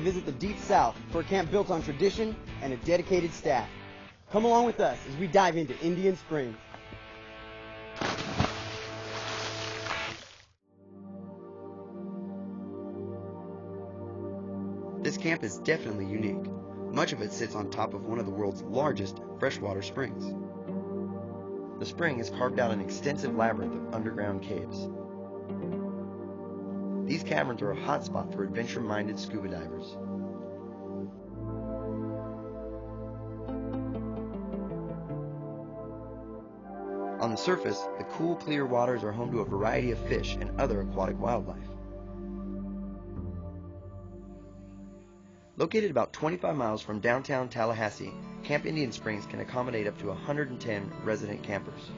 we visit the Deep South for a camp built on tradition and a dedicated staff. Come along with us as we dive into Indian Springs. This camp is definitely unique. Much of it sits on top of one of the world's largest freshwater springs. The spring has carved out an extensive labyrinth of underground caves. These caverns are a hotspot for adventure-minded scuba divers. On the surface, the cool, clear waters are home to a variety of fish and other aquatic wildlife. Located about 25 miles from downtown Tallahassee, Camp Indian Springs can accommodate up to 110 resident campers.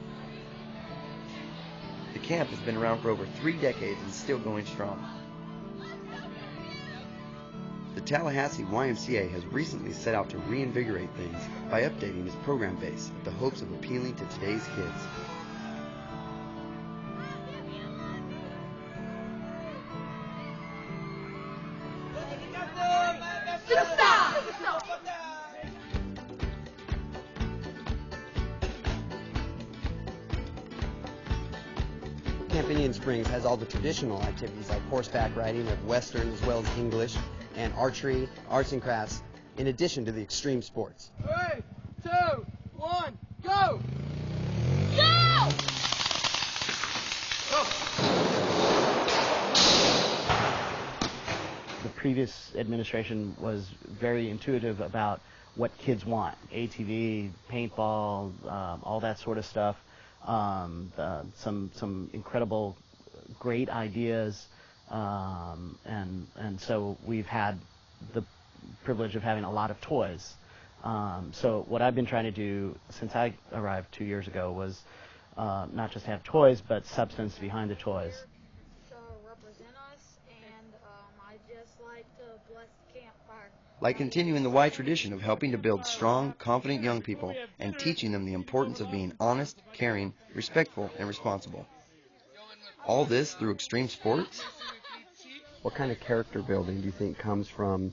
The camp has been around for over 3 decades and is still going strong. The Tallahassee YMCA has recently set out to reinvigorate things by updating its program base with the hopes of appealing to today's kids. Camp Indian Springs has all the traditional activities like horseback riding of Western as well as English, and archery, arts and crafts, in addition to the extreme sports. 3, 2, 1, go! Go! The previous administration was very intuitive about what kids want: ATV, paintball, all that sort of stuff. Some incredible, great ideas, and so we've had the privilege of having a lot of toys. So what I've been trying to do since I arrived 2 years ago was not just have toys, but substance behind the toys. So represent us, and I just like to bless the campfire. Like continuing the Y tradition of helping to build strong, confident young people and teaching them the importance of being honest, caring, respectful, and responsible. All this through extreme sports? What kind of character building do you think comes from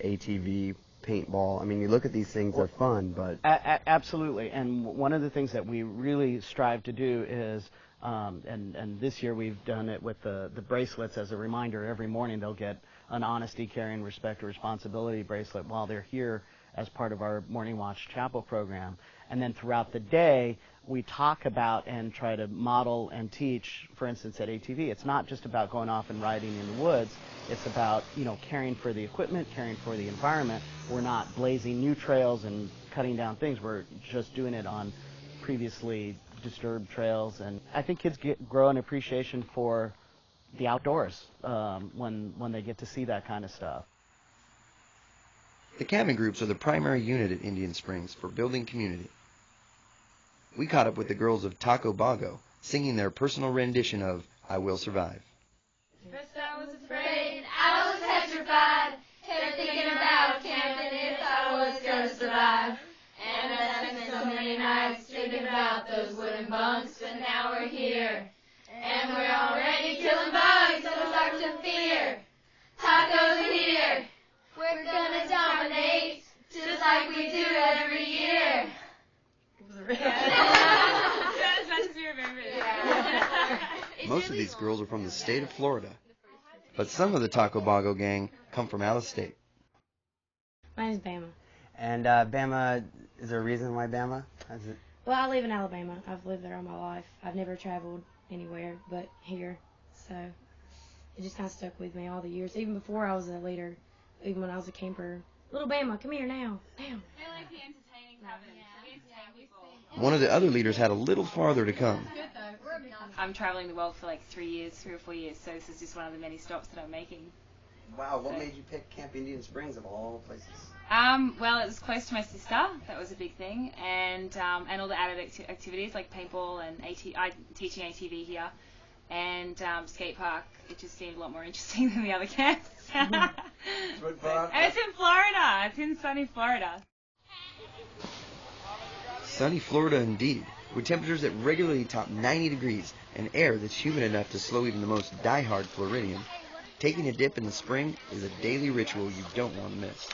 ATV, paintball? I mean, you look at these things, they're fun, but... Absolutely, and one of the things that we really strive to do is, and this year we've done it with the bracelets as a reminder. Every morning they'll get an honesty, caring, respect, or responsibility bracelet while they're here as part of our Morning Watch Chapel program. And then throughout the day, we talk about and try to model and teach, for instance, at ATV. It's not just about going off and riding in the woods. It's about, caring for the equipment, caring for the environment. We're not blazing new trails and cutting down things. We're just doing it on previously disturbed trails. And I think kids grow an appreciation for the outdoors when they get to see that kind of stuff. The cabin groups are the primary unit at Indian Springs for building community. We caught up with the girls of Taco Bago, singing their personal rendition of I Will Survive. First I was afraid, I was petrified, kept thinking about camping if I was gonna survive. And I spent so many nights thinking about those wooden bunks, but now we're here. And we're already killing bugs, so start to fear. Tacos are here, we're gonna dominate, just like we do every year. As much as we remember it. Most of these girls are from the state of Florida, but some of the Taco Bago gang come from out of state. My name's Bama. And Bama, is there a reason why Bama? Well, I live in Alabama. I've lived there all my life. I've never traveled anywhere but here, so it just kind of stuck with me all the years. Even before I was a leader, even when I was a camper. Little Bama, come here now. Now. I like the entertaining part of it. We entertain people. One of the other leaders had a little farther to come. I'm traveling the world for like 3 or 4 years, so this is just one of the many stops that I'm making. Wow, what made you pick Camp Indian Springs of all places? Well, it was close to my sister. That was a big thing, and all the added activities like paintball and teaching ATV here, and skate park. It just seemed a lot more interesting than the other camps. And it's in Florida. It's in sunny Florida. Sunny Florida indeed, with temperatures that regularly top 90 degrees and air that's humid enough to slow even the most die-hard Floridian. Taking a dip in the spring is a daily ritual you don't want to miss.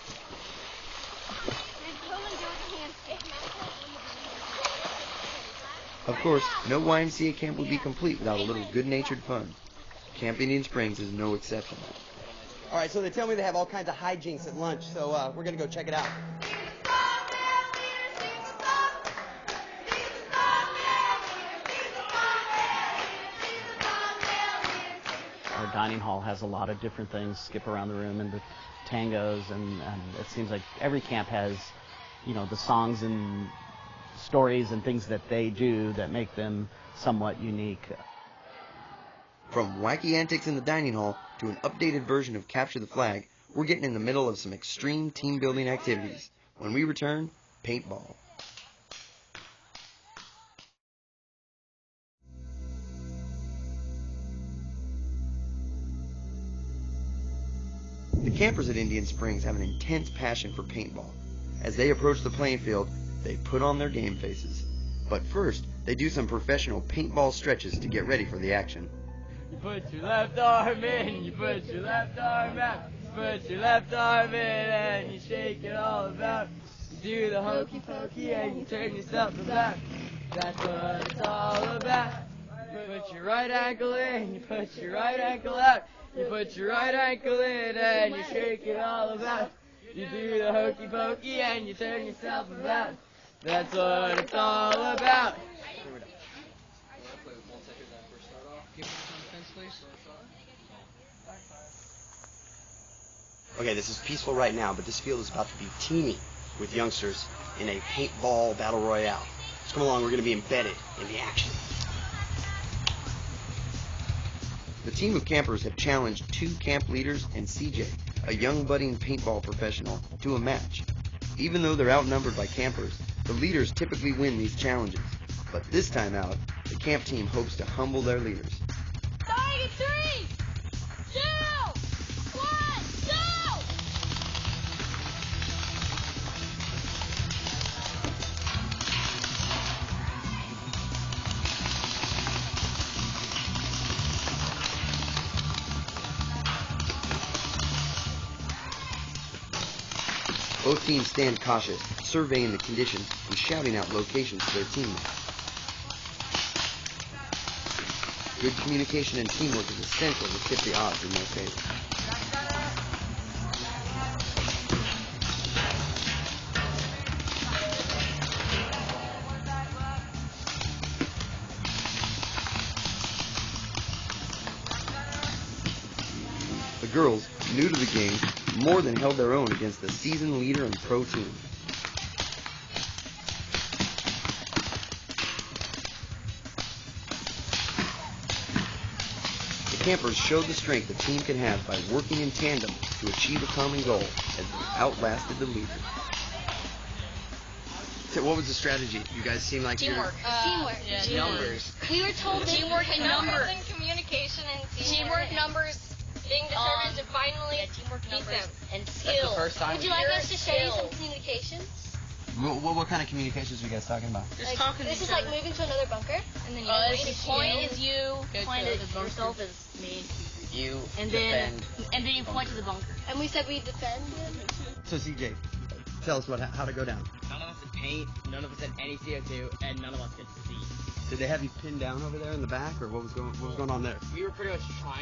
Of course, no YMCA camp would be complete without a little good-natured fun. Camp Indian Springs is no exception. All right, so they tell me they have all kinds of hijinks at lunch, so we're going to go check it out. Our dining hall has a lot of different things, skip around the room and the tangos, and it seems like every camp has, you know, the songs and stories and things that they do that make them somewhat unique. From wacky antics in the dining hall to an updated version of Capture the Flag, we're getting in the middle of some extreme team-building activities. When we return, paintball. The campers at Indian Springs have an intense passion for paintball. As they approach the playing field, they put on their game faces. But first, they do some professional paintball stretches to get ready for the action. You put your left arm in, you put your left arm out, you put your left arm in and you shake it all about. You do the hokey pokey and you turn yourself about. That's what it's all about. You put your right ankle in, you put your right ankle out, you put your right ankle in and you shake it all about. You do the hokey pokey and you turn yourself about. That's what it's all about. Okay, this is peaceful right now, but this field is about to be teeming with youngsters in a paintball battle royale. Let's come along, we're going to be embedded in the action. The team of campers have challenged 2 camp leaders and CJ, a young budding paintball professional, to a match. Even though they're outnumbered by campers, the leaders typically win these challenges. But this time out, the camp team hopes to humble their leaders. Starting in 3, 2, 1, go! Both teams stand cautious, surveying the conditions and shouting out locations to their teammates. Good communication and teamwork is essential to tip the odds in their favor. The girls, new to the game, more than held their own against the seasoned leader and pro team. The campers showed the strength a team can have by working in tandem to achieve a common goal as they outlasted the leader. So what was the strategy? You guys seem like Teamwork. Teamwork. Yeah, numbers. We were told teamwork and numbers. Communication and Teamwork, numbers, being determined to finally beat them. And skill. That's the first time. Would you like us to show you some communications? What kind of communications are you guys talking about? Just talking to This each is like other. moving to another bunker, and then you Point is you, point at yourself is me, You and then you point to the bunker. And we said we'd defend. So CJ, tell us how to go down. None of us had paint, none of us had any CO2, and none of us could see. Did they have you pinned down over there in the back, or what was going on there? We were pretty much trying